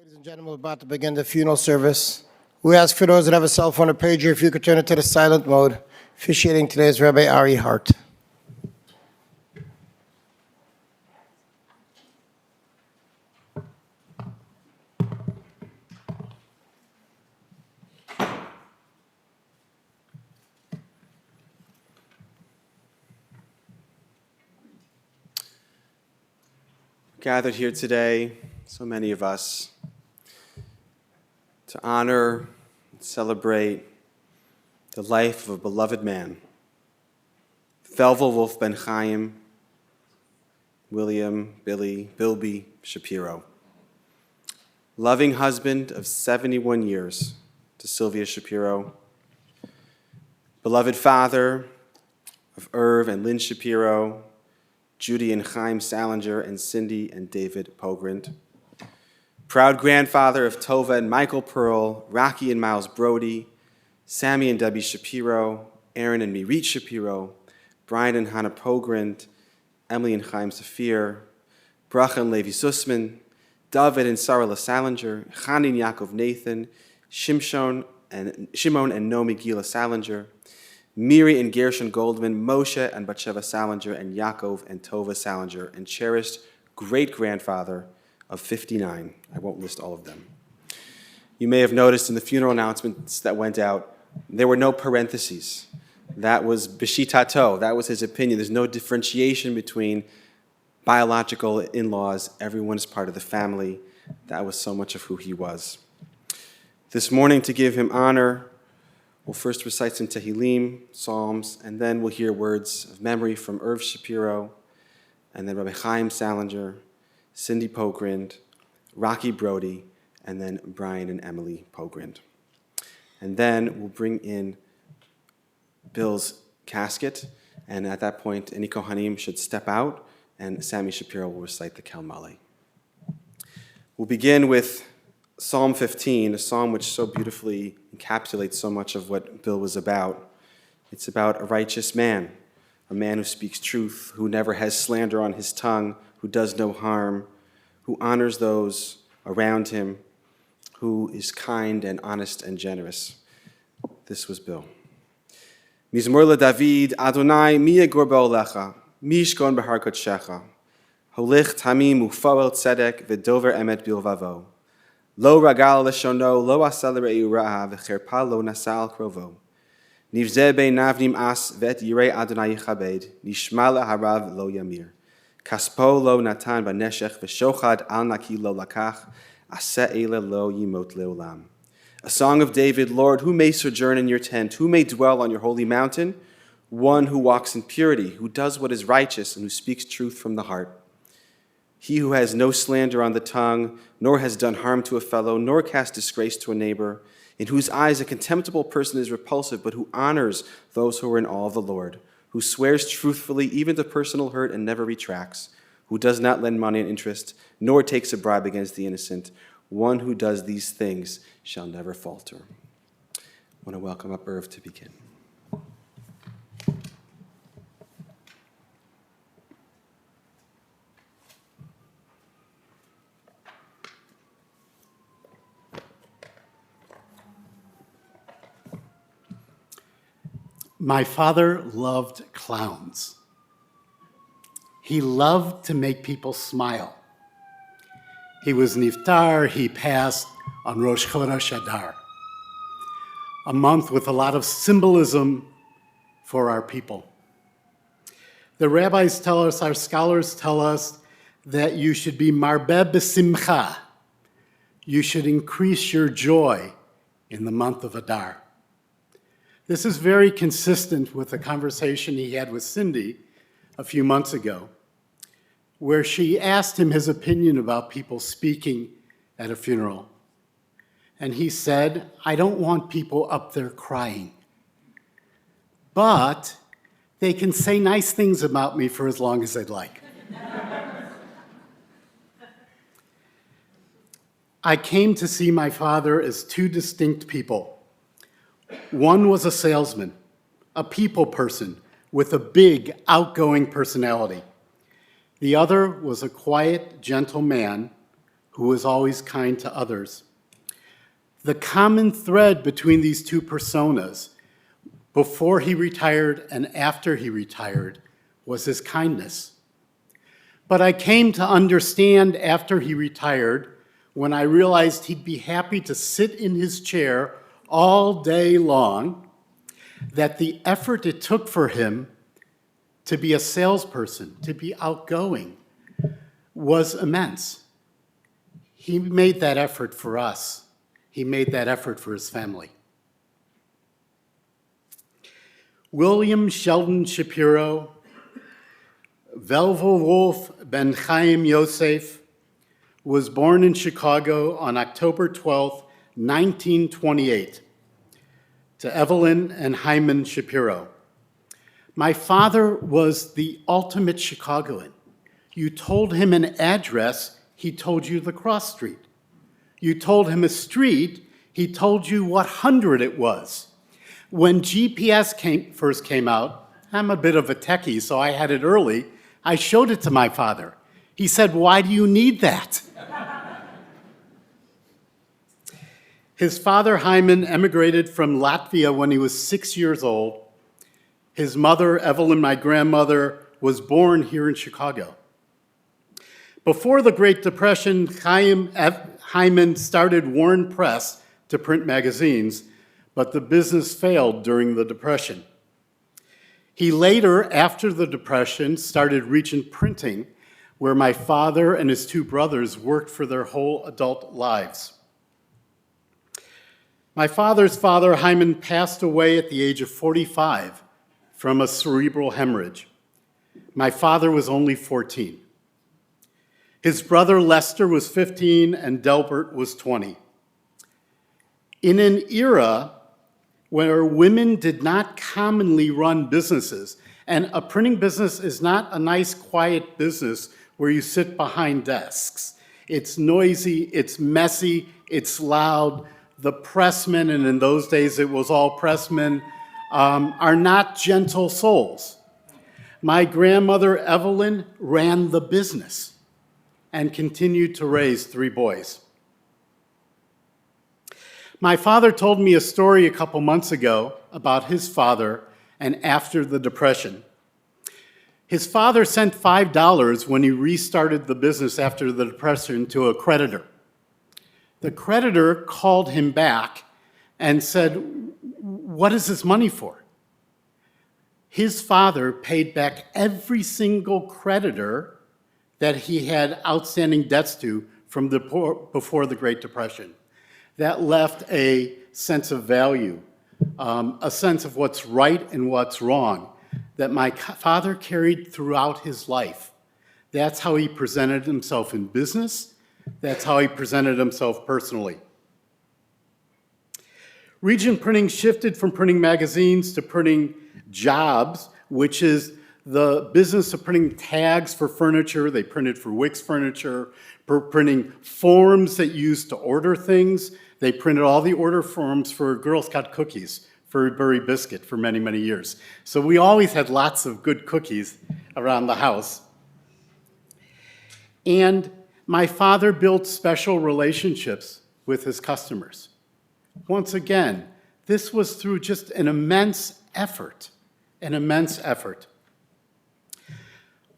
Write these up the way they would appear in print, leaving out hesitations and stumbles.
Ladies and gentlemen, we're about to begin the funeral service. We ask for those that have a cell phone or pager, if you could turn it to the silent mode. Officiating today is Rabbi Ari Hart. Gathered here today, so many of us, to honor and celebrate the life of a beloved man, Thelvel Wolf Ben Chaim, Bilby Shapiro, loving husband of 71 years to Sylvia Shapiro, beloved father of Irv and Lynn Shapiro, Judy and Chaim Salinger, and Cindy and David Pogrund. Proud grandfather of Tova and Michael Pearl, Rocky and Miles Brody, Sammy and Debbie Shapiro, Aaron and Mirit Shapiro, Brian and Hannah Pogrund, Emily and Chaim Safir, Bracha and Levi Sussman, David and Sarah Salinger, Chani and Yaakov Nathan, Shimon and Nomi Gila Salinger, Miri and Gershon Goldman, Moshe and Batsheva Salinger, and Yaakov and Tova Salinger, and cherished great-grandfather of 59. I won't list all of them. You may have noticed in the funeral announcements that went out, there were no parentheses. That was b'shitato. That was his opinion. There's no differentiation between biological in-laws. Everyone is part of the family. That was so much of who he was. This morning, to give him honor, we'll first recite some Tehillim, Psalms, and then we'll hear words of memory from Irv Shapiro, and then Rabbi Chaim Salinger, Cindy Pogrund, Rocky Brody, and then Brian and Emily Pogrund. And then we'll bring in Bill's casket, and at that point, any Kohanim should step out, and Sammy Shapiro will recite the Kel Maleh. We'll begin with Psalm 15, a psalm which so beautifully encapsulates so much of what Bill was about. It's about a righteous man, a man who speaks truth, who never has slander on his tongue, who does no harm, who honors those around him, who is kind and honest and generous. This was Bill. Mizmor David, Adonai, mi yegor ba'olecha, mi yishkon behar kodshecha, holich tamim u'foel tzedek v'dover emet bilvavo. Lo ragal leshono, lo asa l're'eu ra'a, v'cherpa lo nasal krovo. Nivzeh beinav nim'as, v'et yirei Adonai yichabed, nishma leharav lo yamir. Kaspo lo natan b'neshech, v'shochad al naki lo lakach, aseh ele lo yimot leolam. A song of David, Lord, who may sojourn in your tent, who may dwell on your holy mountain? One who walks in purity, who does what is righteous, and who speaks truth from the heart. He who has no slander on the tongue, nor has done harm to a fellow, nor cast disgrace to a neighbor, in whose eyes a contemptible person is repulsive, but who honors those who are in awe of the Lord, who swears truthfully even to personal hurt and never retracts, who does not lend money on interest, nor takes a bribe against the innocent. One who does these things shall never falter. I want to welcome up Irv to begin. My father loved clowns. He loved to make people smile. He was niftar, he passed on Rosh Chodesh Adar, a month with a lot of symbolism for our people. The rabbis tell us, our scholars tell us, that you should be marbeh b'simcha. You should increase your joy in the month of Adar. This is very consistent with the conversation he had with Cindy a few months ago, where she asked him his opinion about people speaking at a funeral. And he said, I don't want people up there crying, but they can say nice things about me for as long as they'd like. I came to see my father as two distinct people. One was a salesman, a people person with a big, outgoing personality. The other was a quiet, gentle man who was always kind to others. The common thread between these two personas, before he retired and after he retired, was his kindness. But I came to understand after he retired, when I realized he'd be happy to sit in his chair all day long, that the effort it took for him to be a salesperson, to be outgoing, was immense. He made that effort for us. He made that effort for his family. William Sheldon Shapiro, Velvo Wolf Ben Chaim Yosef, was born in Chicago on October 12, 1928, to Evelyn and Hyman Shapiro. My father was the ultimate Chicagoan. You told him an address, he told you the cross street. You told him a street, he told you what hundred it was. When GPS first came out, I'm a bit of a techie, so I had it early. I showed it to my father. He said, "Why do you need that?" His father, Hyman, emigrated from Latvia when he was 6 years old. His mother, Evelyn, my grandmother, was born here in Chicago. Before the Great Depression, Hyman started Warren Press to print magazines, but the business failed during the Depression. He later, after the Depression, started Regent Printing, where my father and his two brothers worked for their whole adult lives. My father's father, Hyman, passed away at the age of 45 from a cerebral hemorrhage. My father was only 14. His brother Lester was 15 and Delbert was 20. In an era where women did not commonly run businesses, and a printing business is not a nice, quiet business where you sit behind desks. It's noisy, it's messy, it's loud. The pressmen, and in those days it was all pressmen, are not gentle souls. My grandmother, Evelyn, ran the business and continued to raise 3 boys. My father told me a story a couple months ago about his father and after the Depression. His father sent $5 when he restarted the business after the Depression to a creditor. The creditor called him back and said, "What is this money for?" His father paid back every single creditor that he had outstanding debts to from before the Great Depression. That left a sense of value, a sense of what's right and what's wrong, that my father carried throughout his life. That's how he presented himself in business. That's how he presented himself personally. Regent Printing shifted from printing magazines to printing jobs, which is the business of printing tags for furniture. They printed for Wix Furniture, printing forms that you used to order things. They printed all the order forms for Girl Scout cookies, for Burry Biscuit for many, many years. So we always had lots of good cookies around the house. And my father built special relationships with his customers. Once again, this was through just an immense effort, an immense effort.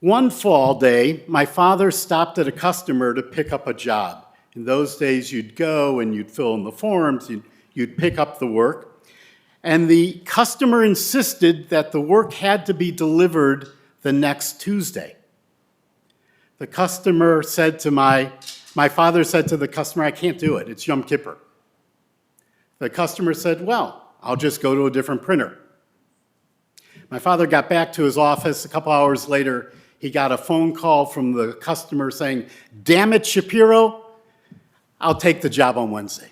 One fall day, my father stopped at a customer to pick up a job. In those days, you'd go and you'd fill in the forms, you'd pick up the work. And the customer insisted that the work had to be delivered the next Tuesday. The customer said to my father said to the customer, "I can't do it, it's Yom Kippur." The customer said, "Well, I'll just go to a different printer." My father got back to his office. A couple hours later, he got a phone call from the customer saying, "Damn it, Shapiro, I'll take the job on Wednesday."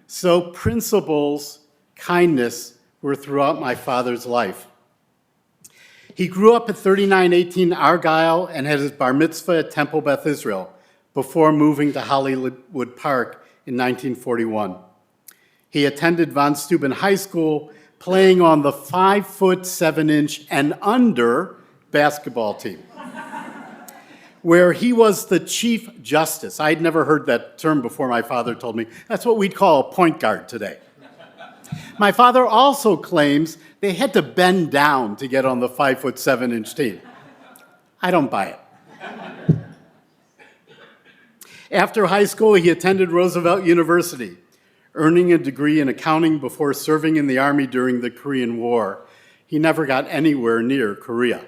So principles, kindness were throughout my father's life. He grew up at 3918 Argyle and had his bar mitzvah at Temple Beth Israel before moving to Hollywood Park in 1941. He attended Von Steuben High School, playing on the 5'7" and under basketball team. where he was the Chief Justice. I'd never heard that term before my father told me. That's what we'd call a point guard today. My father also claims they had to bend down to get on the 5'7" team. I don't buy it. After high school, he attended Roosevelt University, earning a degree in accounting before serving in the Army during the Korean War. He never got anywhere near Korea.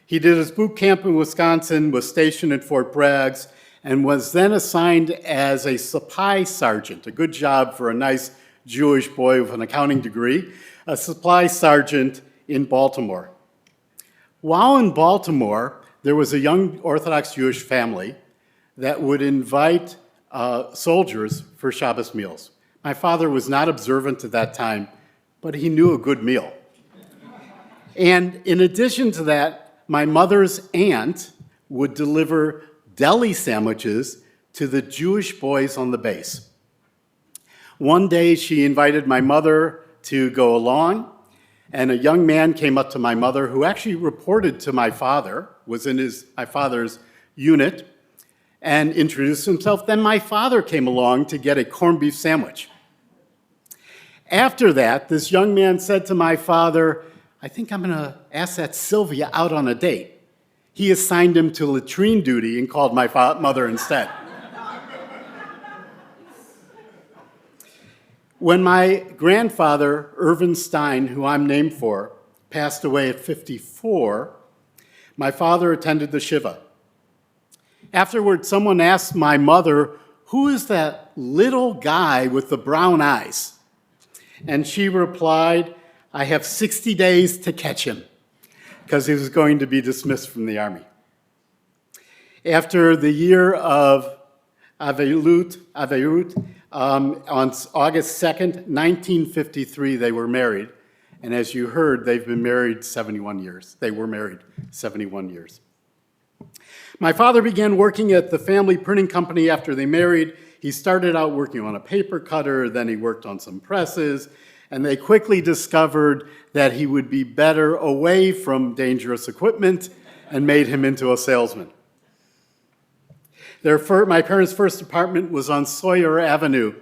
He did his boot camp in Wisconsin, was stationed at Fort Bragg, and was then assigned as a supply sergeant, a good job for a nice Jewish boy with an accounting degree, a supply sergeant in Baltimore. While in Baltimore, there was a young Orthodox Jewish family that would invite soldiers for Shabbos meals. My father was not observant at that time, but he knew a good meal. And in addition to that, my mother's aunt would deliver deli sandwiches to the Jewish boys on the base. One day, she invited my mother to go along, and a young man came up to my mother who actually reported to my father, was in my father's unit, and introduced himself. Then my father came along to get a corned beef sandwich. After that, this young man said to my father, I think I'm going to ask that Sylvia out on a date. He assigned him to latrine duty and called my mother instead. When my grandfather, Irvin Stein, who I'm named for, passed away at 54, my father attended the Shiva. Afterward, someone asked my mother, who is that little guy with the brown eyes? And she replied, I have 60 days to catch him, because he was going to be dismissed from the Army. After the year of Avelut, on August 2nd, 1953, they were married. And as you heard, they've been married 71 years. They were married 71 years. My father began working at the family printing company after they married. He started out working on a paper cutter, then he worked on some presses, and they quickly discovered that he would be better away from dangerous equipment and made him into a salesman. My parents' first apartment was on Sawyer Avenue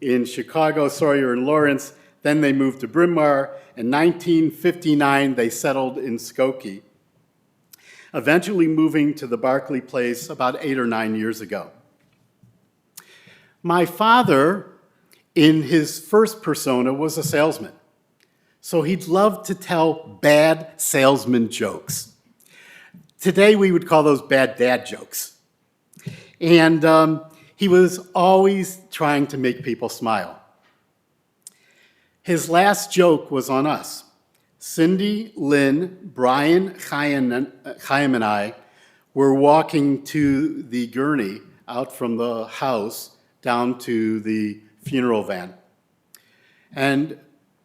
in Chicago, Sawyer and Lawrence. Then they moved to Bryn Mawr. In 1959, they settled in Skokie, eventually moving to the Barclay Place about 8 or 9 years ago. My father, in his first persona, was a salesman. So he'd love to tell bad salesman jokes. Today, we would call those bad dad jokes. And he was always trying to make people smile. His last joke was on us. Cindy, Lynn, Brian, Chaim, and I were walking to the gurney out from the house down to the funeral van. And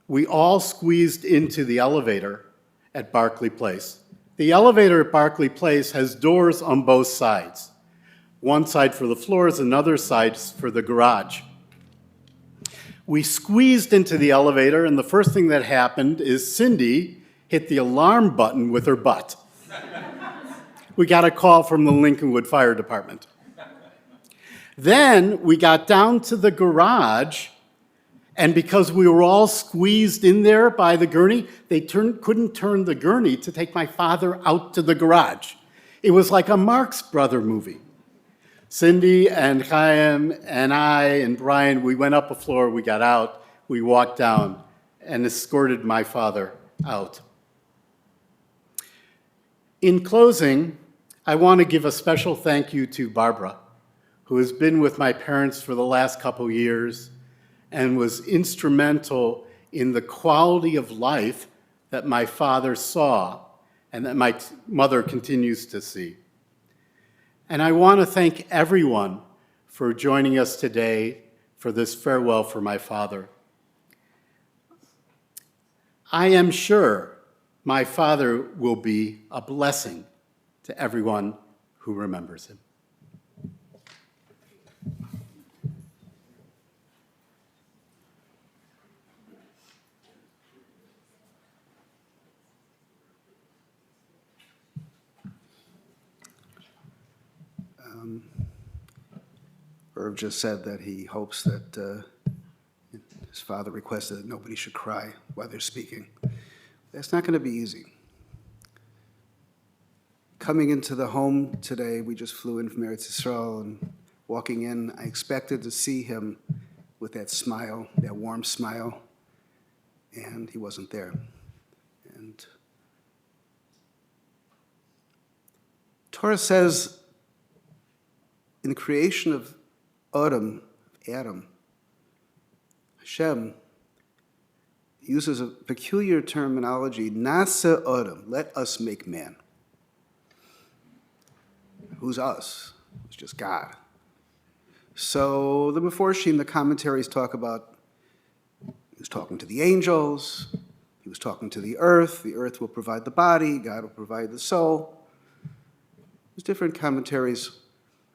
we all squeezed into the elevator at Barclay Place. The elevator at Barclay Place has doors on both sides. One side for the floors, another side for the garage. We squeezed into the elevator, and the first thing that happened is Cindy hit the alarm button with her butt. We got a call from the Lincolnwood Fire Department. Then we got down to the garage, and because we were all squeezed in there by the gurney, they couldn't turn the gurney to take my father out to the garage. It was like a Marx Brother movie. Cindy and Chaim and I and Brian, we went up a floor, we got out, we walked down and escorted my father out. In closing, I want to give a special thank you to Barbara, who has been with my parents for the last couple years and was instrumental in the quality of life that my father saw and that my mother continues to see. And I want to thank everyone for joining us today for this farewell for my father. I am sure my father will be a blessing to everyone who remembers him. Irv just said that he hopes that his father requested that nobody should cry while they're speaking. That's not going to be easy. Coming into the home today, we just flew in from Eretz Yisrael, and walking in, I expected to see him with that smile, that warm smile, and he wasn't there. And Torah says in the creation of Adam, Hashem uses a peculiar terminology, Nasa Adam, let us make man. Who's us? It's just God. So the Meforshim, the commentaries talk about, he was talking to the angels, he was talking to the earth will provide the body, God will provide the soul. There's different commentaries.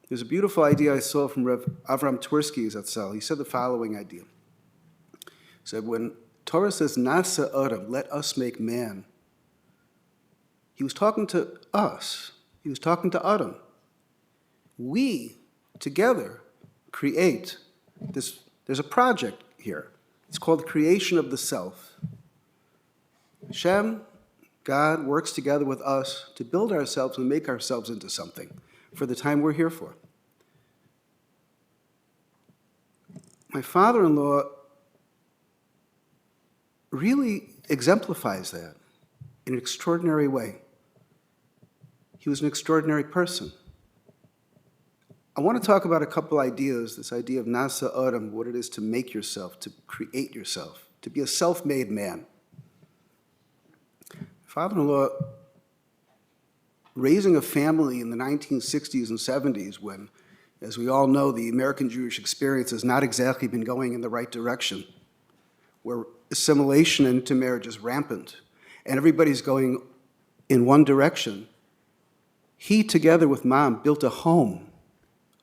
There's a beautiful idea I saw from Rev. Avram Twersky Zatzal. He said the following idea. He said, when Torah says, Nasa Adam, let us make man, he was talking to us. He was talking to Adam. We, together, create this. There's a project here. It's called the creation of the self. Hashem, God, works together with us to build ourselves and make ourselves into something for the time we're here for. My father-in-law really exemplifies that in an extraordinary way. He was an extraordinary person. I want to talk about a couple ideas, this idea of Nasa Adam, what it is to make yourself, to create yourself, to be a self-made man. Father-in-law, raising a family in the 1960s and 70s when, as we all know, the American Jewish experience has not exactly been going in the right direction, where assimilation into marriage is rampant, and everybody's going in one direction. He, together with Mom, built a home,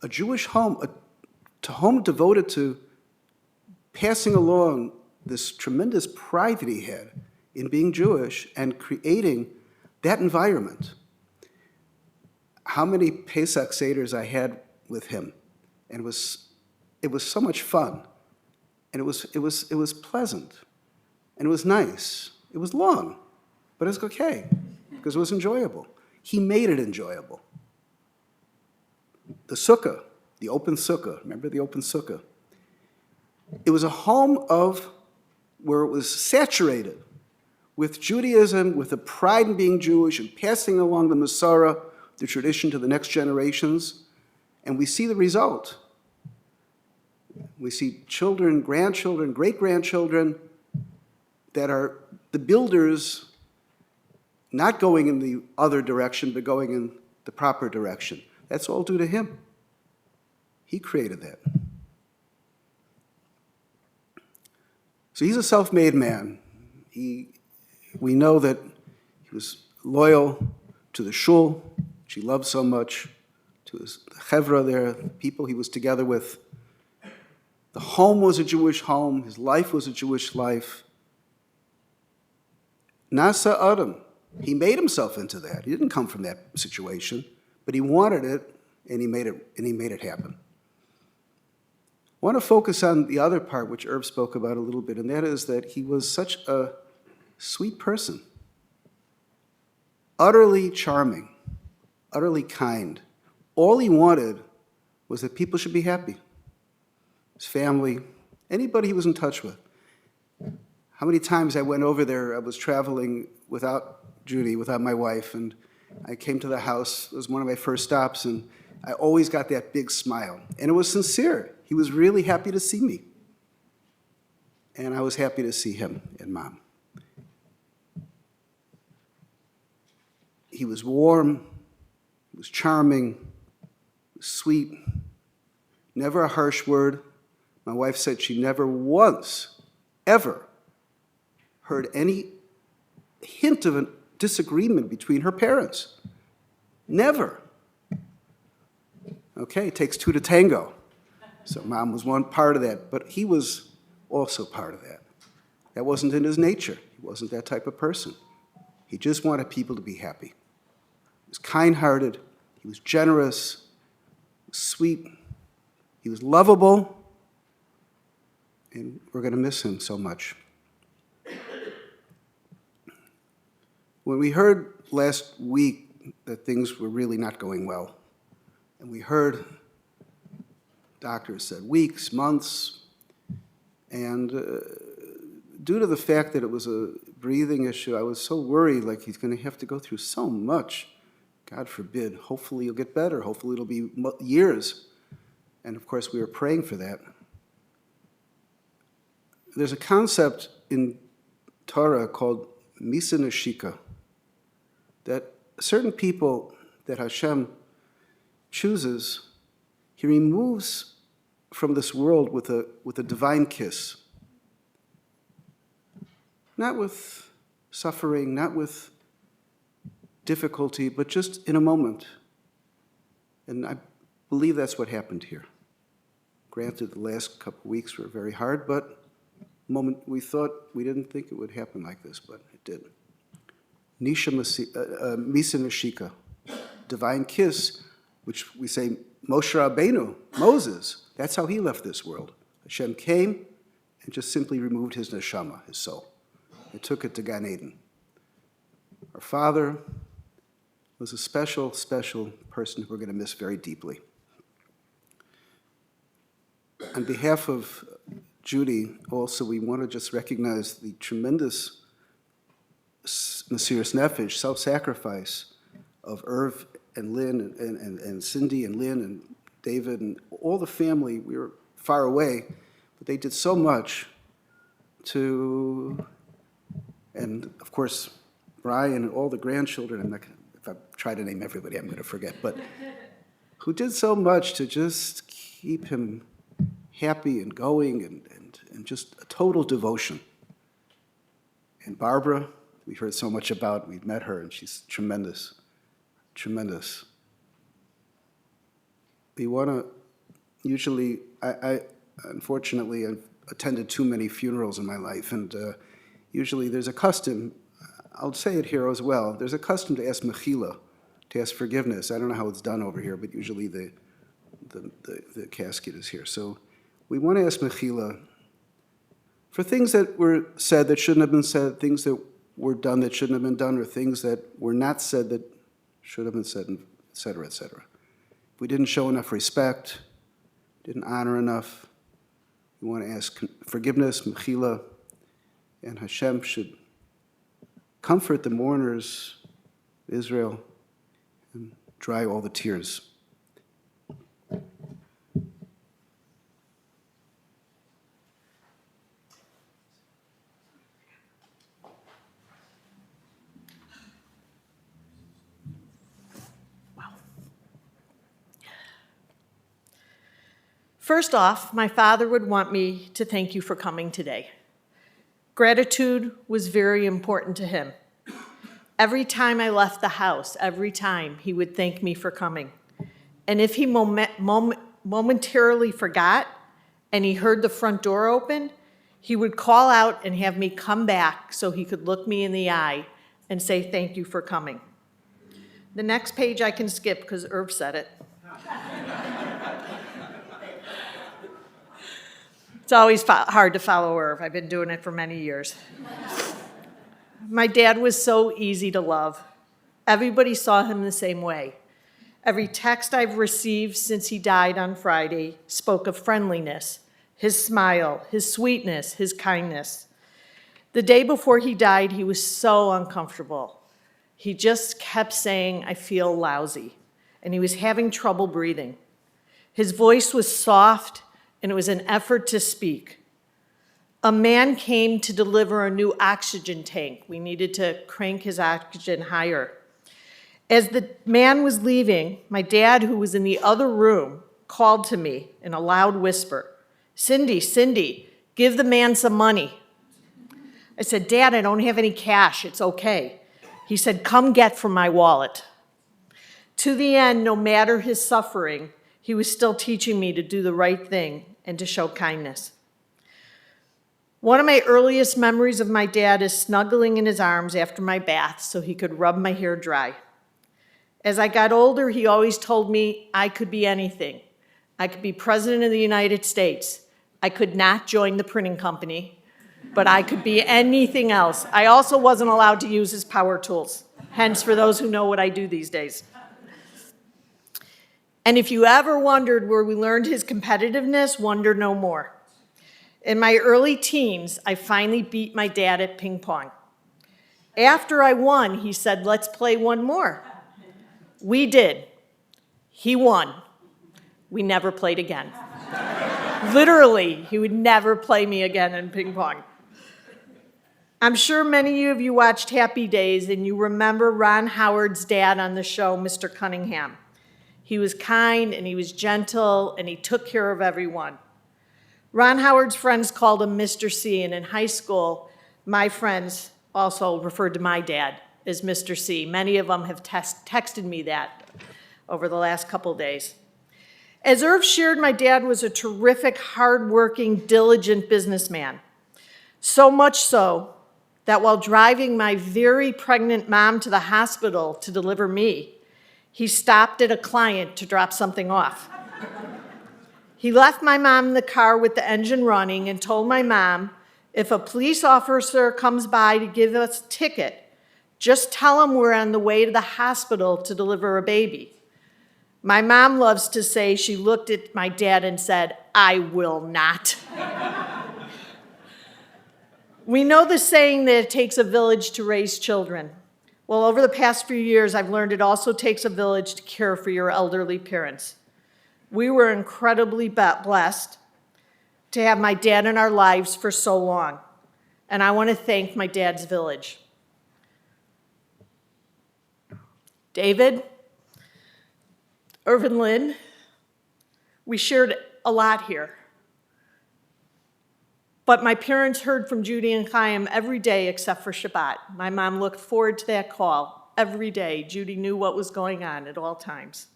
a Jewish home, a home devoted to passing along this tremendous pride that he had in being Jewish and creating that environment. How many Pesach Seders I had with him, and it was so much fun, and it was pleasant, and it was nice. It was long, but it was okay because it was enjoyable. He made it enjoyable. The sukkah, the open sukkah, remember the open sukkah? It was a home where it was saturated with Judaism, with the pride in being Jewish and passing along the Masorah, the tradition, to the next generations. And we see the result. We see children, grandchildren, great-grandchildren that are the builders, not going in the other direction, but going in the proper direction. That's all due to him. He created that. So he's a self-made man. We know that he was loyal to the shul, which he loved so much, to his chevra there, the people he was together with. The home was a Jewish home. His life was a Jewish life. Nasa Adam, he made himself into that. He didn't come from that situation, but he wanted it, and he made it happen. I want to focus on the other part, which Irv spoke about a little bit, and that is that he was such a sweet person, utterly charming, utterly kind. All he wanted was that people should be happy. His family, anybody he was in touch with. How many times I went over there, I was traveling without Judy, without my wife, and I came to the house. It was one of my first stops, and I always got that big smile. And it was sincere. He was really happy to see me. And I was happy to see him and Mom. He was warm, he was charming, he was sweet, never a harsh word. My wife said she never once, ever, heard any hint of a disagreement between her parents. Never. Okay, it takes two to tango. So Mom was one part of that, but he was also part of that. That wasn't in his nature. He wasn't that type of person. He just wanted people to be happy. He was kind-hearted. He was generous. sweet, he was lovable, and we're going to miss him so much. When we heard last week that things were really not going well, and we heard doctors said weeks, months, and due to the fact that it was a breathing issue, I was so worried, like he's going to have to go through so much. God forbid. Hopefully he'll get better. Hopefully it'll be years. And of course, we were praying for that. There's a concept in Torah called Misa Neshika, that certain people that Hashem chooses, he removes from this world with a divine kiss. Not with suffering, not with difficulty, but just in a moment. And I believe that's what happened here. Granted, the last couple of weeks were very hard, but we didn't think it would happen like this, but it did. Misa Neshika, divine kiss, which we say Moshe Rabbeinu, Moses, that's how he left this world. Hashem came and just simply removed his neshama, his soul. It took it to Gan Eden. Our father was a special, special person who we're going to miss very deeply. On behalf of Judy, also, we want to just recognize the tremendous Mesiras Nefesh, self-sacrifice of Irv and Lynn and Cindy and Lynn and David and all the family. We were far away, but they did so much to, and of course, Brian and all the grandchildren, if I try to name everybody, I'm going to forget, but who did so much to just keep him happy and going and just a total devotion. And Barbara, we heard so much about, we've met her, and she's tremendous, tremendous. We want to, usually, unfortunately, I've attended too many funerals in my life, and usually there's a custom, I'll say it here as well, there's a custom to ask mechila, to ask forgiveness. I don't know how it's done over here, but usually the casket is here. So we want to ask mechila for things that were said that shouldn't have been said, things that were done that shouldn't have been done, or things that were not said that should have been said, et cetera, et cetera. If we didn't show enough respect, didn't honor enough, we want to ask forgiveness, mechila, and Hashem should comfort the mourners of Israel and dry all the tears. First off, my father would want me to thank you for coming today. Gratitude was very important to him. Every time I left the house, every time, he would thank me for coming. And if he momentarily forgot and he heard the front door open, he would call out and have me come back so he could look me in the eye and say thank you for coming. The next page I can skip because Irv said it. It's always hard to follow Irv. I've been doing it for many years. My dad was so easy to love. Everybody saw him the same way. Every text I've received since he died on Friday spoke of friendliness, his smile, his sweetness, his kindness. The day before he died, he was so uncomfortable. He just kept saying, "I feel lousy," and he was having trouble breathing. His voice was soft, and it was an effort to speak. A man came to deliver a new oxygen tank. We needed to crank his oxygen higher. As the man was leaving, my dad, who was in the other room, called to me in a loud whisper, Cindy, give the man some money." I said, "Dad, I don't have any cash. It's okay." He said, "Come get from my wallet." To the end, no matter his suffering, he was still teaching me to do the right thing and to show kindness. One of my earliest memories of my dad is snuggling in his arms after my bath so he could rub my hair dry. As I got older, he always told me I could be anything, I could be president of the United States. I could not join the printing company, but I could be anything else. I also wasn't allowed to use his power tools, hence for those who know what I do these days. And if you ever wondered where we learned his competitiveness, wonder no more. In my early teens, I finally beat my dad at ping pong. After I won, he said, "Let's play one more." We did. He won. We never played again. Literally, he would never play me again in ping pong. I'm sure many of you watched Happy Days and you remember Ron Howard's dad on the show, Mr. Cunningham. He was kind and he was gentle and he took care of everyone. Ron Howard's friends called him Mr. C, and in high school, my friends also referred to my dad as Mr. C. Many of them have texted me that over the last couple days. As Irv shared, my dad was a terrific, hardworking, diligent businessman. So much so that while driving my very pregnant mom to the hospital to deliver me, he stopped at a client to drop something off. He left my mom in the car with the engine running and told my mom, if a police officer comes by to give us a ticket, just tell him we're on the way to the hospital to deliver a baby. My mom loves to say she looked at my dad and said, "I will not." We know the saying that it takes a village to raise children. Well, over the past few years, I've learned it also takes a village to care for your elderly parents. We were incredibly blessed to have my dad in our lives for so long, and I want to thank my dad's village. David, Irvin Lynn, we shared a lot here. But my parents heard from Judy and Chaim every day except for Shabbat. My mom looked forward to that call every day. Judy knew what was going on at all times.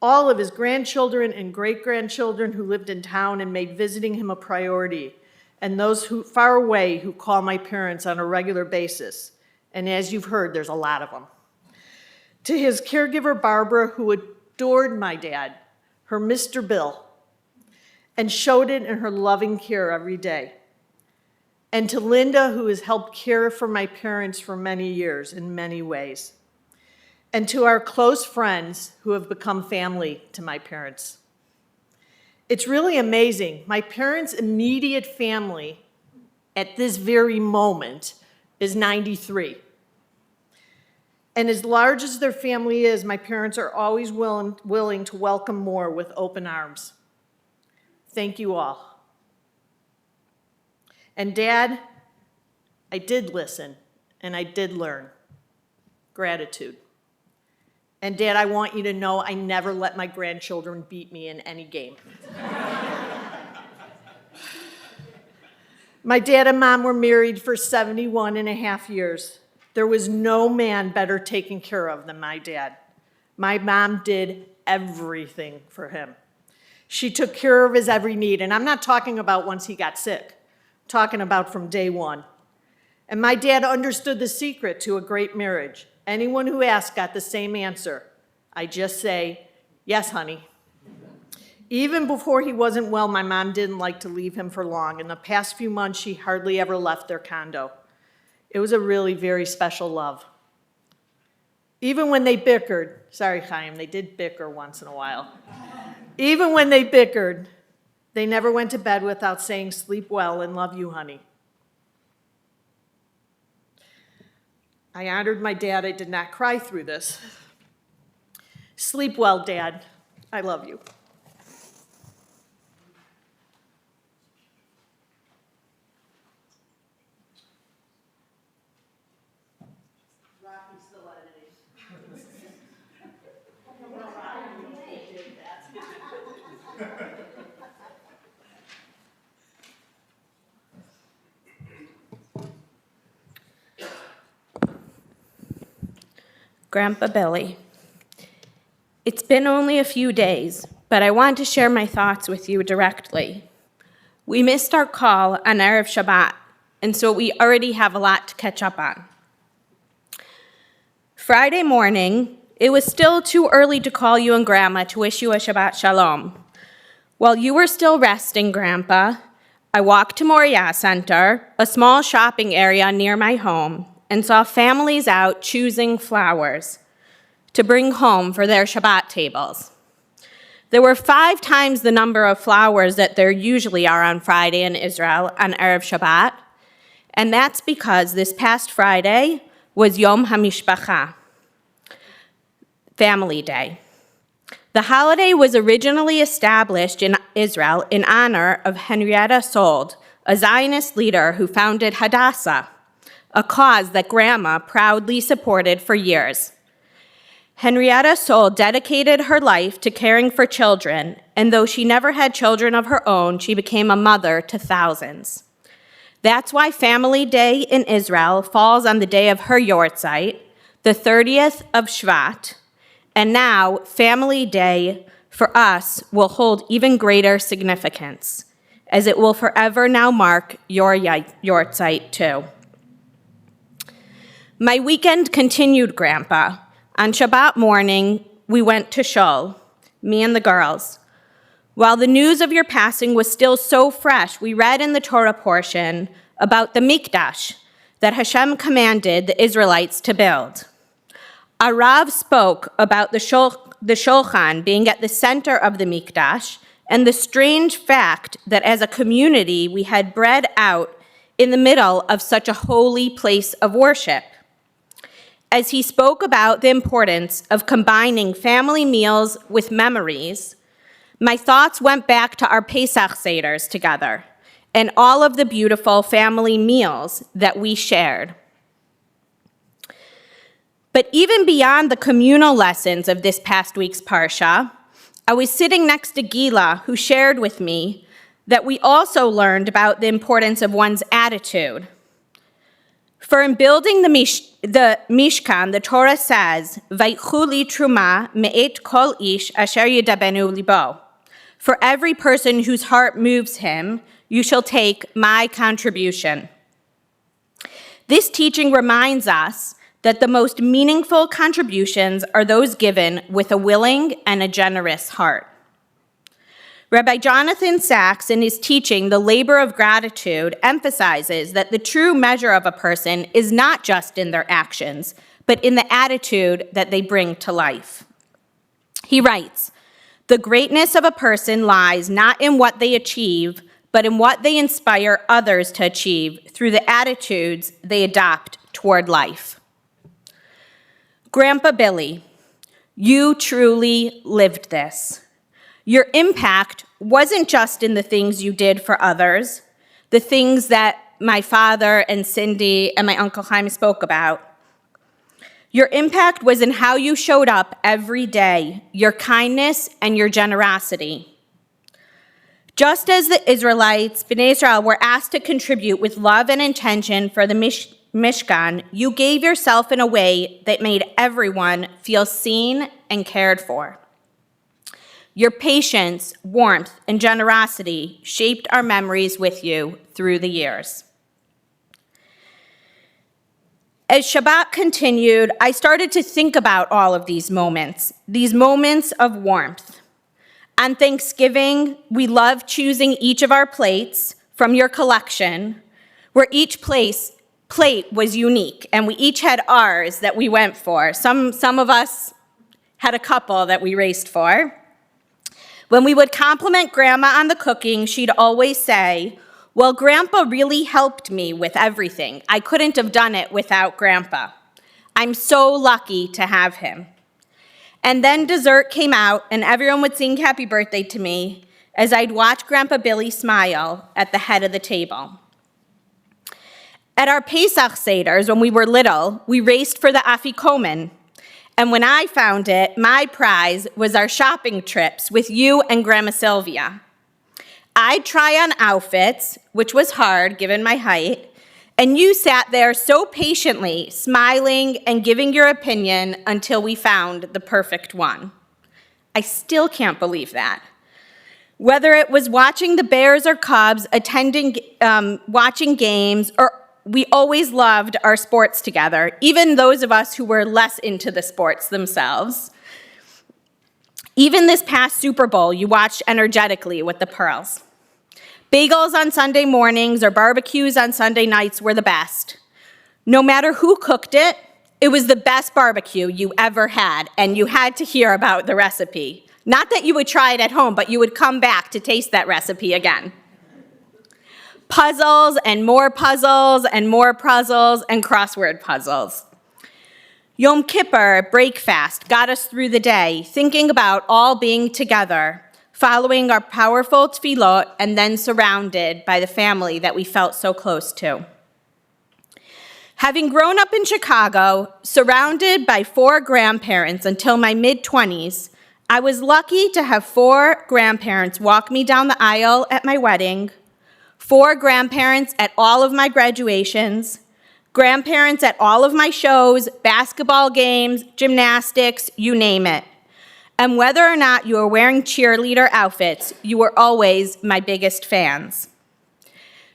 All of his grandchildren and great-grandchildren who lived in town and made visiting him a priority, and those who far away who call my parents on a regular basis. And as you've heard, there's a lot of them. To his caregiver, Barbara, who adored my dad, her Mr. Bill, and showed it in her loving care every day. And to Linda, who has helped care for my parents for many years in many ways. And to our close friends who have become family to my parents. It's really amazing. My parents' immediate family at this very moment is 93. And as large as their family is, my parents are always willing to welcome more with open arms. Thank you all. And Dad, I did listen and I did learn. Gratitude. And Dad, I want you to know I never let my grandchildren beat me in any game. My dad and mom were married for 71 and a half years. There was no man better taken care of than my dad. My mom did everything for him. She took care of his every need, and I'm not talking about once he got sick. I'm talking about from day one. And my dad understood the secret to a great marriage. Anyone who asked got the same answer. I just say, "Yes, honey." Even before he wasn't well, my mom didn't like to leave him for long. In the past few months, she hardly ever left their condo. It was a really very special love. Even when they bickered, sorry, Chaim, they did bicker once in a while. Even when they bickered, they never went to bed without saying, "Sleep well and love you, honey." I honored my dad. I did not cry through this. Sleep well, Dad. I love you. Grandpa Billy. It's been only a few days, but I want to share my thoughts with you directly. We missed our call on Erev Shabbat, and so we already have a lot to catch up on. Friday morning, it was still too early to call you and Grandma to wish you a Shabbat Shalom, While you were still resting, Grandpa, I walked to Moriah Center, a small shopping area near my home, and saw families out choosing flowers to bring home for their Shabbat tables. There were 5 times the number of flowers that there usually are on Friday in Israel on Erev Shabbat, and that's because this past Friday was Yom HaMishpacha, Family Day. The holiday was originally established in Israel in honor of Henrietta Sold, a Zionist leader who founded Hadassah, a cause that Grandma proudly supported for years. Henrietta Sold dedicated her life to caring for children, and though she never had children of her own, she became a mother to thousands. That's why Family Day in Israel falls on the day of her yortzeit, the 30th of Shvat, and now Family Day for us will hold even greater significance, as it will forever now mark your yortzeit too. My weekend continued, Grandpa. On Shabbat morning, we went to Shul, me and the girls. While the news of your passing was still so fresh, we read in the Torah portion about the Mikdash that Hashem commanded the Israelites to build. Our Rav spoke about the Shulchan being at the center of the Mikdash and the strange fact that as a community we had bread out in the middle of such a holy place of worship. As he spoke about the importance of combining family meals with memories, my thoughts went back to our Pesach Seders together and all of the beautiful family meals that we shared. But even beyond the communal lessons of this past week's Parsha, I was sitting next to Gila, who shared with me that we also learned about the importance of one's attitude. For in building the Mishkan, the Torah says, "Vaychu li truma me'et kol ish asher yidabenu libo." For every person whose heart moves him, you shall take my contribution. This teaching reminds us that the most meaningful contributions are those given with a willing and a generous heart. Rabbi Jonathan Sachs, in his teaching, The Labor of Gratitude, emphasizes that the true measure of a person is not just in their actions, but in the attitude that they bring to life. He writes, "The greatness of a person lies not in what they achieve, but in what they inspire others to achieve through the attitudes they adopt toward life." Grandpa Billy, you truly lived this. Your impact wasn't just in the things you did for others, the things that my father and Cindy and my Uncle Chaim spoke about. Your impact was in how you showed up every day, your kindness and your generosity. Just as the Israelites, Bnei Israel, were asked to contribute with love and intention for the Mishkan, you gave yourself in a way that made everyone feel seen and cared for. Your patience, warmth, and generosity shaped our memories with you through the years. As Shabbat continued, I started to think about all of these moments of warmth. On Thanksgiving, we loved choosing each of our plates from your collection, where each plate was unique, and we each had ours that we went for. Some of us had a couple that we raced for. When we would compliment Grandma on the cooking, she'd always say, "Well, Grandpa really helped me with everything. I couldn't have done it without Grandpa. I'm so lucky to have him." And then dessert came out, and everyone would sing happy birthday to me as I'd watch Grandpa Billy smile at the head of the table. At our Pesach Seders, when we were little, we raced for the afikomen. And when I found it, my prize was our shopping trips with you and Grandma Sylvia. I'd try on outfits, which was hard given my height, and you sat there so patiently, smiling and giving your opinion until we found the perfect one. I still can't believe that. Whether it was watching the Bears or Cubs, watching games, or we always loved our sports together, even those of us who were less into the sports themselves. Even this past Super Bowl, you watched energetically with the Pearls. Bagels on Sunday mornings or barbecues on Sunday nights were the best. No matter who cooked it, it was the best barbecue you ever had, and you had to hear about the recipe. Not that you would try it at home, but you would come back to taste that recipe again. Puzzles and more puzzles and more puzzles and crossword puzzles. Yom Kippur, break fast, got us through the day, thinking about all being together, following our powerful tefillot, and then surrounded by the family that we felt so close to. Having grown up in Chicago, surrounded by 4 grandparents until my mid-20s, I was lucky to have 4 grandparents walk me down the aisle at my wedding, 4 grandparents at all of my graduations, grandparents at all of my shows, basketball games, gymnastics, you name it. And whether or not you were wearing cheerleader outfits, you were always my biggest fans.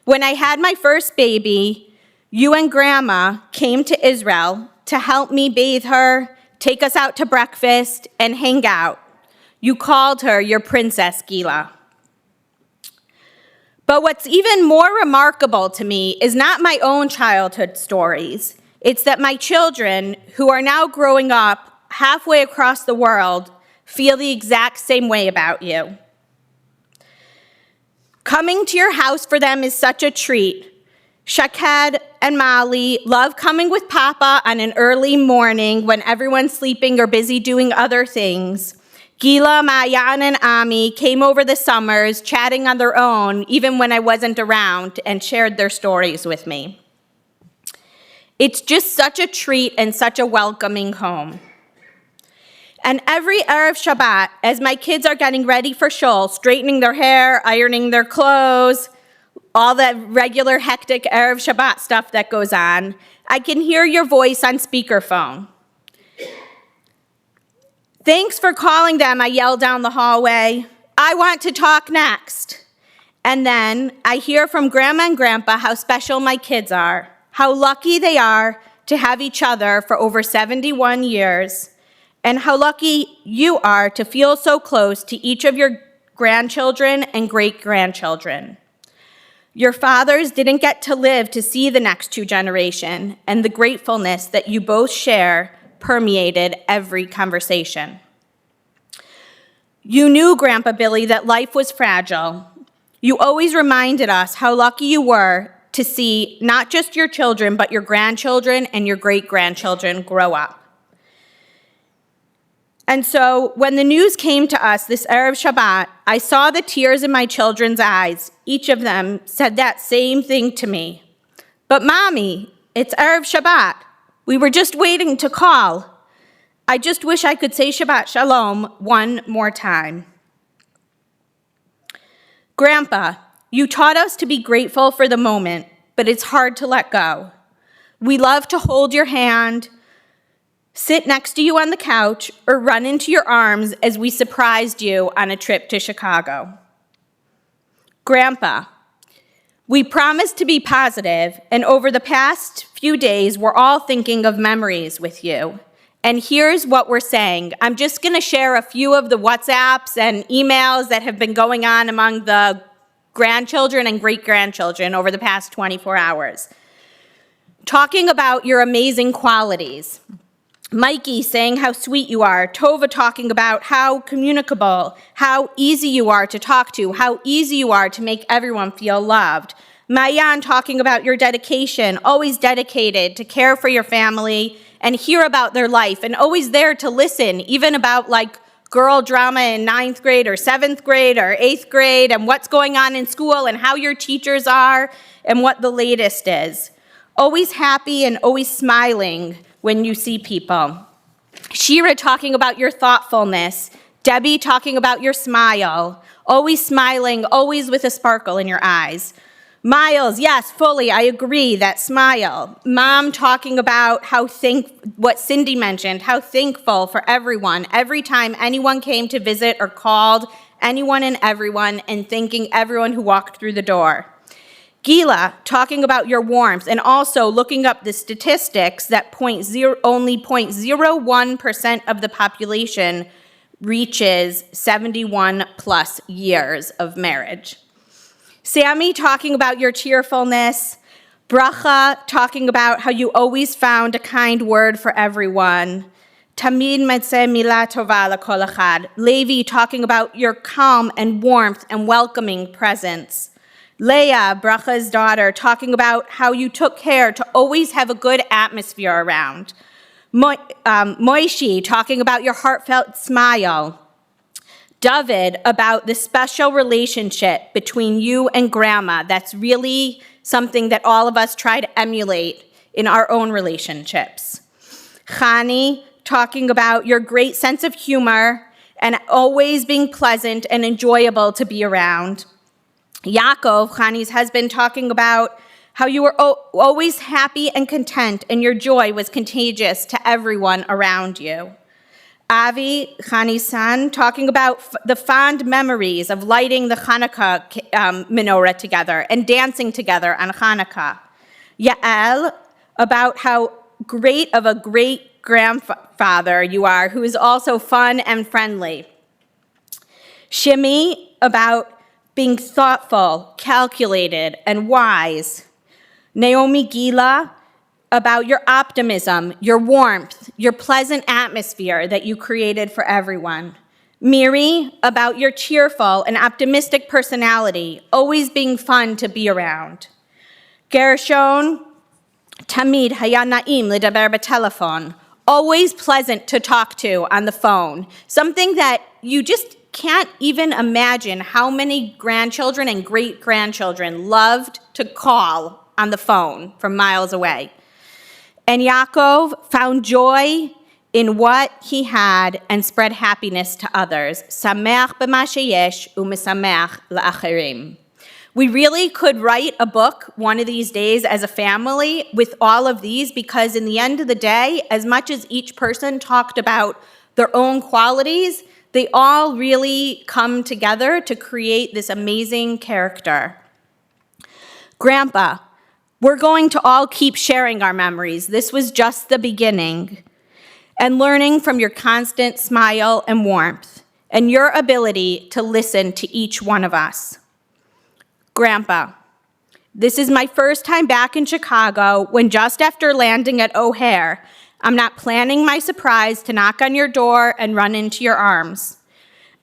When I had my first baby, you and Grandma came to Israel to help me bathe her, take us out to breakfast, and hang out. You called her your Princess Gila. But what's even more remarkable to me is not my own childhood stories. It's that my children, who are now growing up halfway across the world, feel the exact same way about you. Coming to your house for them is such a treat. Shaked and Molly love coming with Papa on an early morning when everyone's sleeping or busy doing other things. Gila, Mayan, and Ami came over the summers, chatting on their own, even when I wasn't around, and shared their stories with me. It's just such a treat and such a welcoming home. And every Erev Shabbat, as my kids are getting ready for shul, straightening their hair, ironing their clothes, all that regular hectic Erev Shabbat stuff that goes on, I can hear your voice on speakerphone. Thanks for calling them, I yell down the hallway. I want to talk next. And then I hear from Grandma and Grandpa how special my kids are, how lucky they are to have each other for over 71 years, and how lucky you are to feel so close to each of your grandchildren and great-grandchildren. Your fathers didn't get to live to see the next 2 generations, and the gratefulness that you both share permeated every conversation. You knew, Grandpa Billy, that life was fragile. You always reminded us how lucky you were to see not just your children, but your grandchildren and your great-grandchildren grow up. And so when the news came to us this Erev Shabbat, I saw the tears in my children's eyes. Each of them said that same thing to me. But Mommy, it's Erev Shabbat. We were just waiting to call. I just wish I could say Shabbat Shalom one more time. Grandpa, you taught us to be grateful for the moment, but it's hard to let go. We love to hold your hand, sit next to you on the couch, or run into your arms as we surprised you on a trip to Chicago. Grandpa, we promised to be positive, and over the past few days, we're all thinking of memories with you. And here's what we're saying. I'm just going to share a few of the WhatsApps and emails that have been going on among the grandchildren and great-grandchildren over the past 24 hours. Talking about your amazing qualities. Mikey saying how sweet you are, Tova talking about how communicable, how easy you are to talk to, how easy you are to make everyone feel loved. Mayan talking about your dedication, always dedicated to care for your family and hear about their life, and always there to listen, even about like girl drama in 9th grade or 7th grade or 8th grade, and what's going on in school and how your teachers are and what the latest is. Always happy and always smiling when you see people. Shira talking about your thoughtfulness. Debbie talking about your smile. Always smiling, always with a sparkle in your eyes. Miles, yes, fully, I agree, that smile. Mom talking about what Cindy mentioned, how thankful for everyone, every time anyone came to visit or called, anyone and everyone, and thanking everyone who walked through the door. Gila talking about your warmth and also looking up the statistics that only 0.01% of the population reaches 71 plus years of marriage. Sammy talking about your cheerfulness, Bracha talking about how you always found a kind word for everyone, Tamid metzeh mila tova lakol echad, Levi talking about your calm and warmth and welcoming presence, Leah, Bracha's daughter, talking about how you took care to always have a good atmosphere around, Moishi talking about your heartfelt smile, David about the special relationship between you and Grandma that's really something that all of us try to emulate in our own relationships. Chani talking about your great sense of humor and always being pleasant and enjoyable to be around. Yaakov, Chani's husband, talking about how you were always happy and content and your joy was contagious to everyone around you. Avi, Chani's son, talking about the fond memories of lighting the Hanukkah menorah together and dancing together on Hanukkah. Yael, about how great of a great-grandfather you are, who is also fun and friendly. Shimi, about being thoughtful, calculated, and wise. Naomi Gila, about your optimism, your warmth, your pleasant atmosphere that you created for everyone. Miri, about your cheerful and optimistic personality, always being fun to be around. Gershon, Tamid haya na'im ledaber b'telefon, always pleasant to talk to on the phone, something that you just can't even imagine how many grandchildren and great-grandchildren loved to call on the phone from miles away. And Yaakov found joy in what he had and spread happiness to others. Sameach b'ma sheyesh u'mesameach la'acherim. We really could write a book one of these days as a family with all of these, because in the end of the day, as much as each person talked about their own qualities, they all really come together to create this amazing character. Grandpa, we're going to all keep sharing our memories. This was just the beginning. And learning from your constant smile and warmth, and your ability to listen to each one of us. Grandpa, this is my first time back in Chicago when just after landing at O'Hare, I'm not planning my surprise to knock on your door and run into your arms.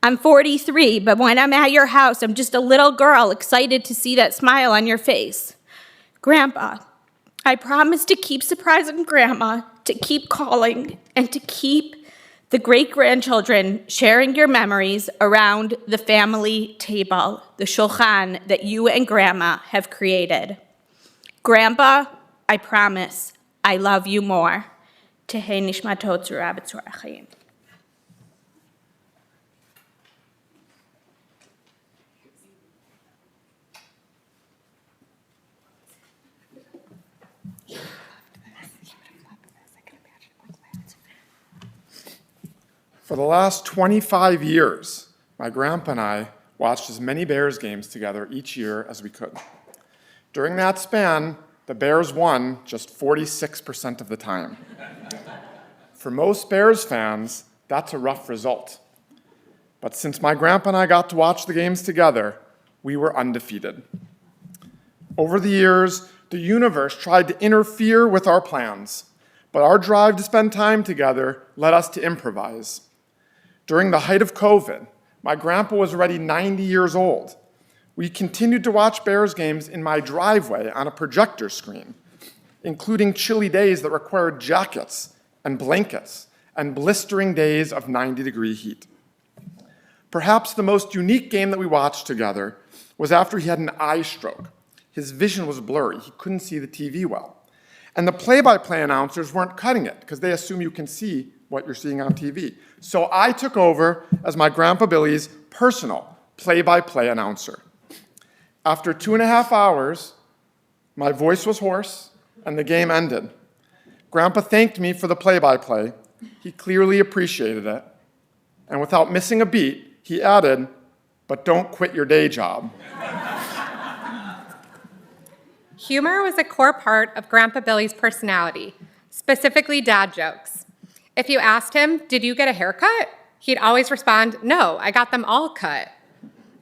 I'm 43, but when I'm at your house, I'm just a little girl excited to see that smile on your face. Grandpa, I promise to keep surprising Grandma, to keep calling, and to keep the great-grandchildren sharing your memories around the family table, the shulchan that you and Grandma have created. Grandpa, I promise, I love you more. Tehei nishmatot tzura b'tzur achayim. For the last 25 years, my grandpa and I watched as many Bears games together each year as we could. During that span, the Bears won just 46% of the time. For most Bears fans, that's a rough result. But since my grandpa and I got to watch the games together, we were undefeated. Over the years, the universe tried to interfere with our plans, but our drive to spend time together led us to improvise. During the height of COVID, my grandpa was already 90 years old. We continued to watch Bears games in my driveway on a projector screen, including chilly days that required jackets and blankets and blistering days of 90-degree heat. Perhaps the most unique game that we watched together was after he had an eye stroke. His vision was blurry. He couldn't see the TV well. And the play-by-play announcers weren't cutting it because they assume you can see what you're seeing on TV. So I took over as my Grandpa Billy's personal play-by-play announcer. After 2.5 hours, my voice was hoarse and the game ended. Grandpa thanked me for the play-by-play. He clearly appreciated it. And without missing a beat, he added, "But don't quit your day job." Humor was a core part of Grandpa Billy's personality, specifically dad jokes. If you asked him, "Did you get a haircut?" he'd always respond, "No, I got them all cut."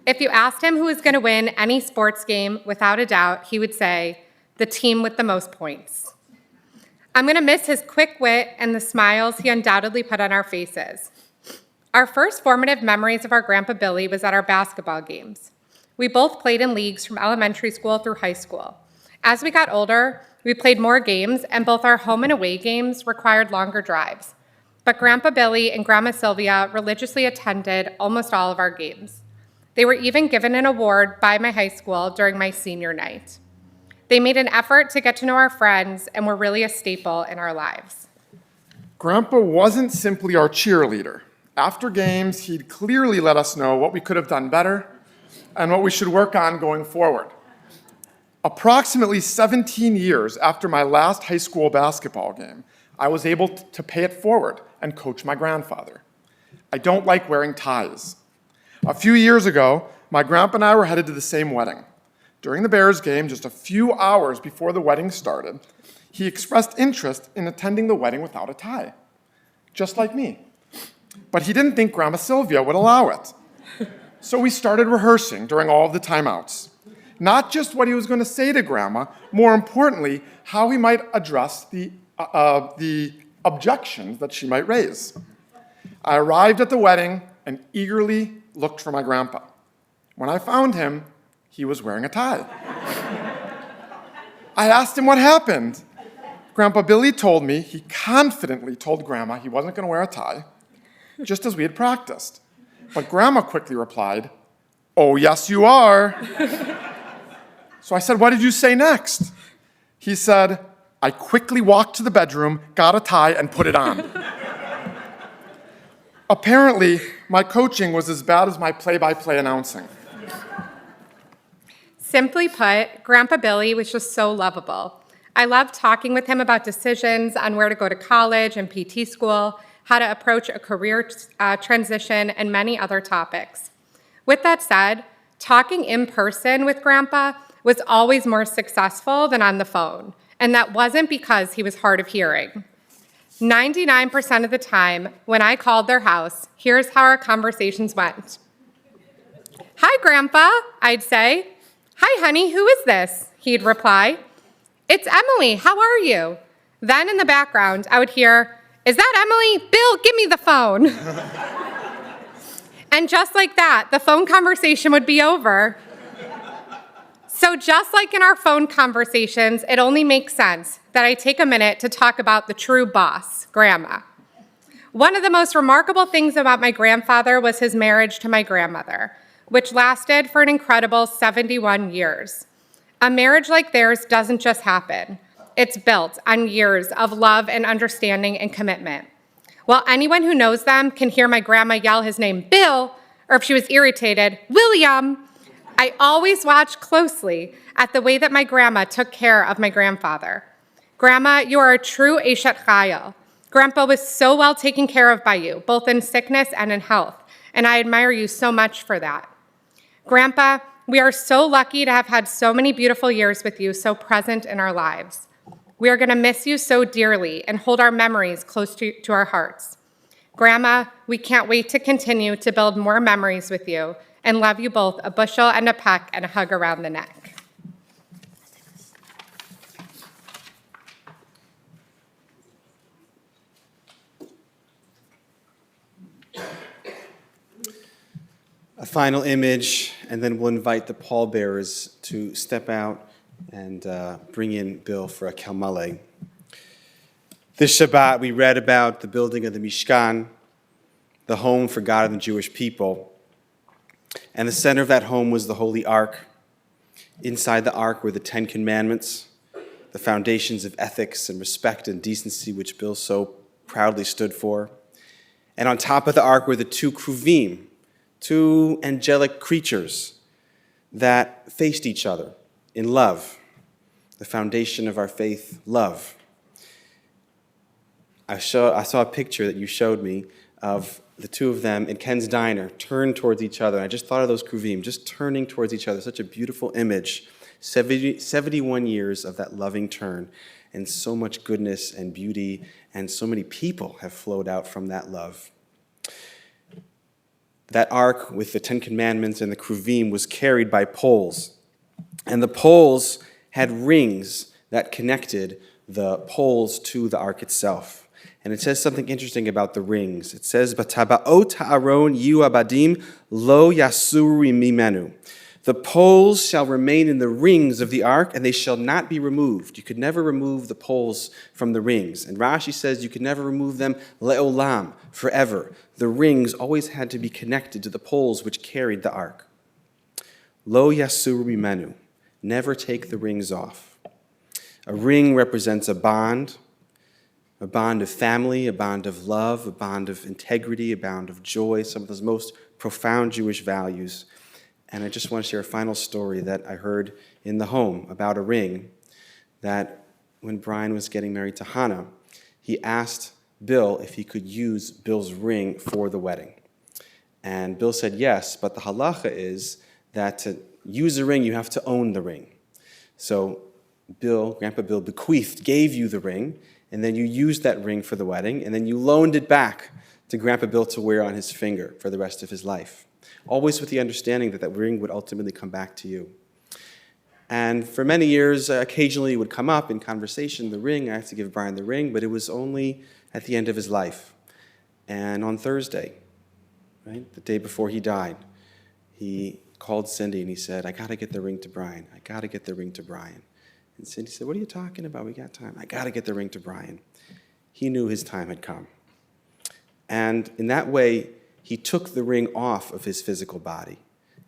If you asked him who was going to win any sports game, without a doubt, he would say, "The team with the most points." I'm going to miss his quick wit and the smiles he undoubtedly put on our faces. Our first formative memories of our Grandpa Billy was at our basketball games. We both played in leagues from elementary school through high school. As we got older, we played more games, and both our home and away games required longer drives. But Grandpa Billy and Grandma Sylvia religiously attended almost all of our games. They were even given an award by my high school during my senior night. They made an effort to get to know our friends and were really a staple in our lives. Grandpa wasn't simply our cheerleader. After games, he'd clearly let us know what we could have done better and what we should work on going forward. Approximately 17 years after my last high school basketball game, I was able to pay it forward and coach my grandfather. I don't like wearing ties. A few years ago, my grandpa and I were headed to the same wedding. During the Bears game, just a few hours before the wedding started, he expressed interest in attending the wedding without a tie, just like me. But he didn't think Grandma Sylvia would allow it. So we started rehearsing during all of the timeouts. Not just what he was going to say to Grandma, more importantly, how he might address the objections that she might raise. I arrived at the wedding and eagerly looked for my grandpa. When I found him, he was wearing a tie. I asked him what happened. Grandpa Billy told me he confidently told Grandma he wasn't going to wear a tie, just as we had practiced. But Grandma quickly replied, "Oh, yes, you are." So I said, "What did you say next?" He said, "I quickly walked to the bedroom, got a tie, and put it on." Apparently, my coaching was as bad as my play-by-play announcing. Simply put, Grandpa Billy was just so lovable. I loved talking with him about decisions on where to go to college and PT school, how to approach a career transition, and many other topics. With that said, talking in person with Grandpa was always more successful than on the phone, and that wasn't because he was hard of hearing. 99% of the time, when I called their house, here's how our conversations went. "Hi, Grandpa," I'd say. "Hi, honey, who is this?" He'd reply. "It's Emily, how are you?" Then in the background, I would hear, "Is that Emily? Bill, give me the phone." And just like that, the phone conversation would be over. So just like in our phone conversations, it only makes sense that I take a minute to talk about the true boss, Grandma. One of the most remarkable things about my grandfather was his marriage to my grandmother, which lasted for an incredible 71 years. A marriage like theirs doesn't just happen. It's built on years of love and understanding and commitment. While anyone who knows them can hear my grandma yell his name, Bill, or if she was irritated, William, I always watched closely at the way that my grandma took care of my grandfather. Grandma, you are a true Eshet Chayil. Grandpa was so well taken care of by you, both in sickness and in health, and I admire you so much for that. Grandpa, we are so lucky to have had so many beautiful years with you, so present in our lives. We are going to miss you so dearly and hold our memories close to our hearts. Grandma, we can't wait to continue to build more memories with you and love you both a bushel and a peck and a hug around the neck. A final image, and then we'll invite the pallbearers to step out and bring in Bill for a Kalmale. This Shabbat, we read about the building of the Mishkan, the home for God and the Jewish people. And the center of that home was the Holy Ark. Inside the Ark were the 10 Commandments, the foundations of ethics and respect and decency, which Bill so proudly stood for. And on top of the Ark were the 2 Kruvim, 2 angelic creatures that faced each other in love, the foundation of our faith, love. I saw a picture that you showed me of the 2 of them in Ken's Diner turned towards each other. And I just thought of those Kruvim, just turning towards each other. Such a beautiful image. 71 years of that loving turn, and so much goodness and beauty, and so many people have flowed out from that love. that ark with the Ten Commandments and the Kruvim was carried by poles. And the poles had rings that connected the poles to the ark itself. And it says something interesting about the rings. It says, "Batabaot ha'aron yu abadim lo yasuri mimenu." The poles shall remain in the rings of the ark, and they shall not be removed. You could never remove the poles from the rings. And Rashi says you could never remove them le'olam, forever. The rings always had to be connected to the poles which carried the ark. Lo yasuru mimenu. Never take the rings off. A ring represents a bond of family, a bond of love, a bond of integrity, a bond of joy, some of those most profound Jewish values. And I just want to share a final story that I heard in the home about a ring that when Brian was getting married to Hannah, he asked Bill if he could use Bill's ring for the wedding. And Bill said yes, but the halacha is that to use a ring, you have to own the ring. So Grandpa Bill bequeathed, gave you the ring, and then you used that ring for the wedding, and then you loaned it back to Grandpa Bill to wear on his finger for the rest of his life. Always with the understanding that that ring would ultimately come back to you. And for many years, occasionally it would come up in conversation, the ring, I have to give Brian the ring, but it was only at the end of his life. And on Thursday, right, the day before he died, he called Cindy and he said, "I got to get the ring to Brian. I got to get the ring to Brian." And Cindy said, "What are you talking about? We got time. I got to get the ring to Brian." He knew his time had come. And in that way, he took the ring off of his physical body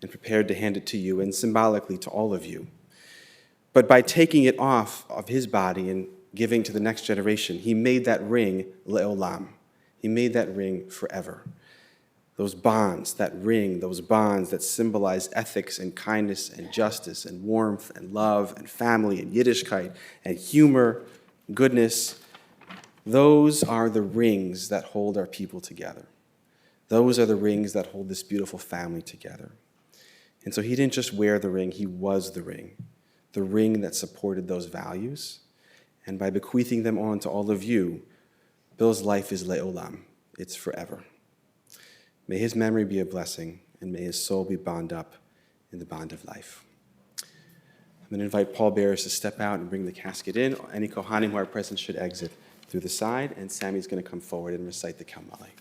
and prepared to hand it to you and symbolically to all of you. But by taking it off of his body and giving to the next generation, he made that ring le'olam. He made that ring forever. Those bonds, that ring, those bonds that symbolize ethics and kindness and justice and warmth and love and family and Yiddishkeit and humor, goodness, those are the rings that hold our people together. Those are the rings that hold this beautiful family together. And so he didn't just wear the ring, he was the ring that supported those values. And by bequeathing them on to all of you, Bill's life is le'olam. It's forever. May his memory be a blessing, and may his soul be bound up in the bond of life. I'm going to invite Paul Bearers to step out and bring the casket in. Any Kohanim who are present should exit through the side, and Sammy's going to come forward and recite the Kalmali.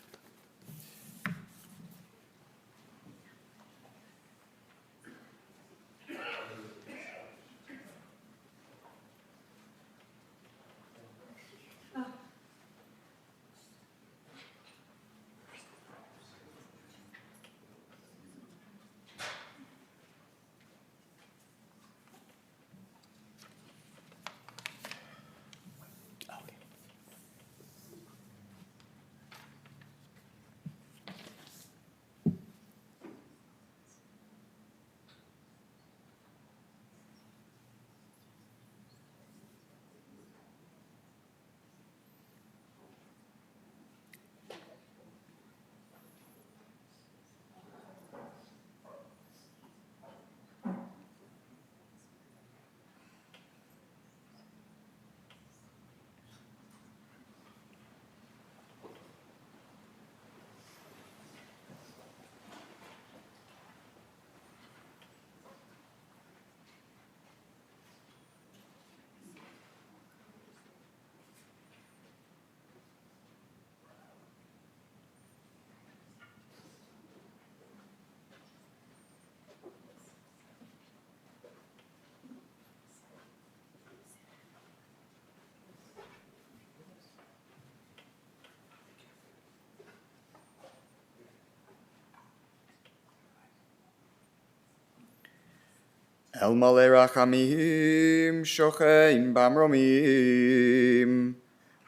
El male rachamim shochein bamromim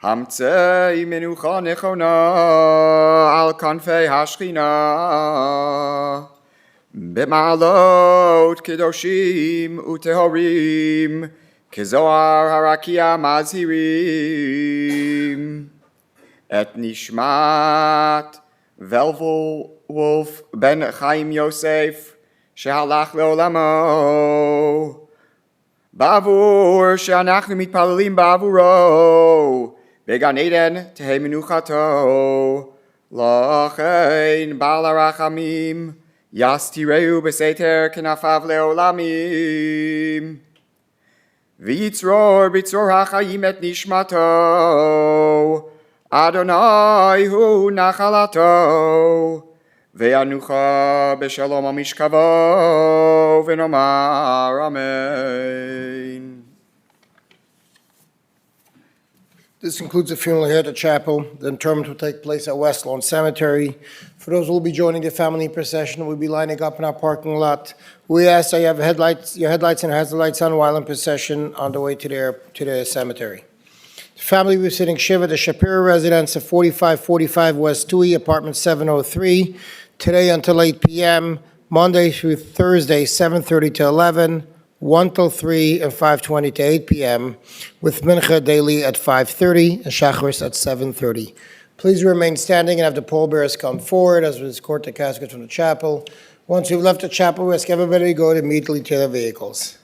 Hamtzei menucha nechona al kanfei hashchina B'ma'alot kedoshim utehorim Kezoar harakia mazhirim Et nishmat Velvel Wolf ben Chaim Yosef שהלך לעולמו, בעבור שאנחנו מתפללים בעבורו, בגן עדן תהא מנוחתו, Lachein Baal HaRachamim, Yastireu Beseter Kenafav Leolamim. V'yitzror b'tzor ha'chayim et nishmato, Adonai hu nachalato, ve'anucha b'shalom amishkavo, v'nomar amen. This concludes the funeral here at the chapel. The interment will take place at West Lawn Cemetery. For those who will be joining the family procession, we'll be lining up in our parking lot. We ask that you have your headlights and hazard lights on while in procession on the way to the cemetery. The family will be sitting Shiva at the Shapiro residence at 4545 West Tui, apartment 703, today until 8 p.m., Monday through Thursday, 7:30 to 11, 1 till 3, and 5:20 to 8 p.m., with Mincha daily at 5:30 and Shacharis at 7:30. Please remain standing and have the pallbearers come forward as we escort the caskets from the chapel. Once you've left the chapel, we ask everybody to go immediately to their vehicles.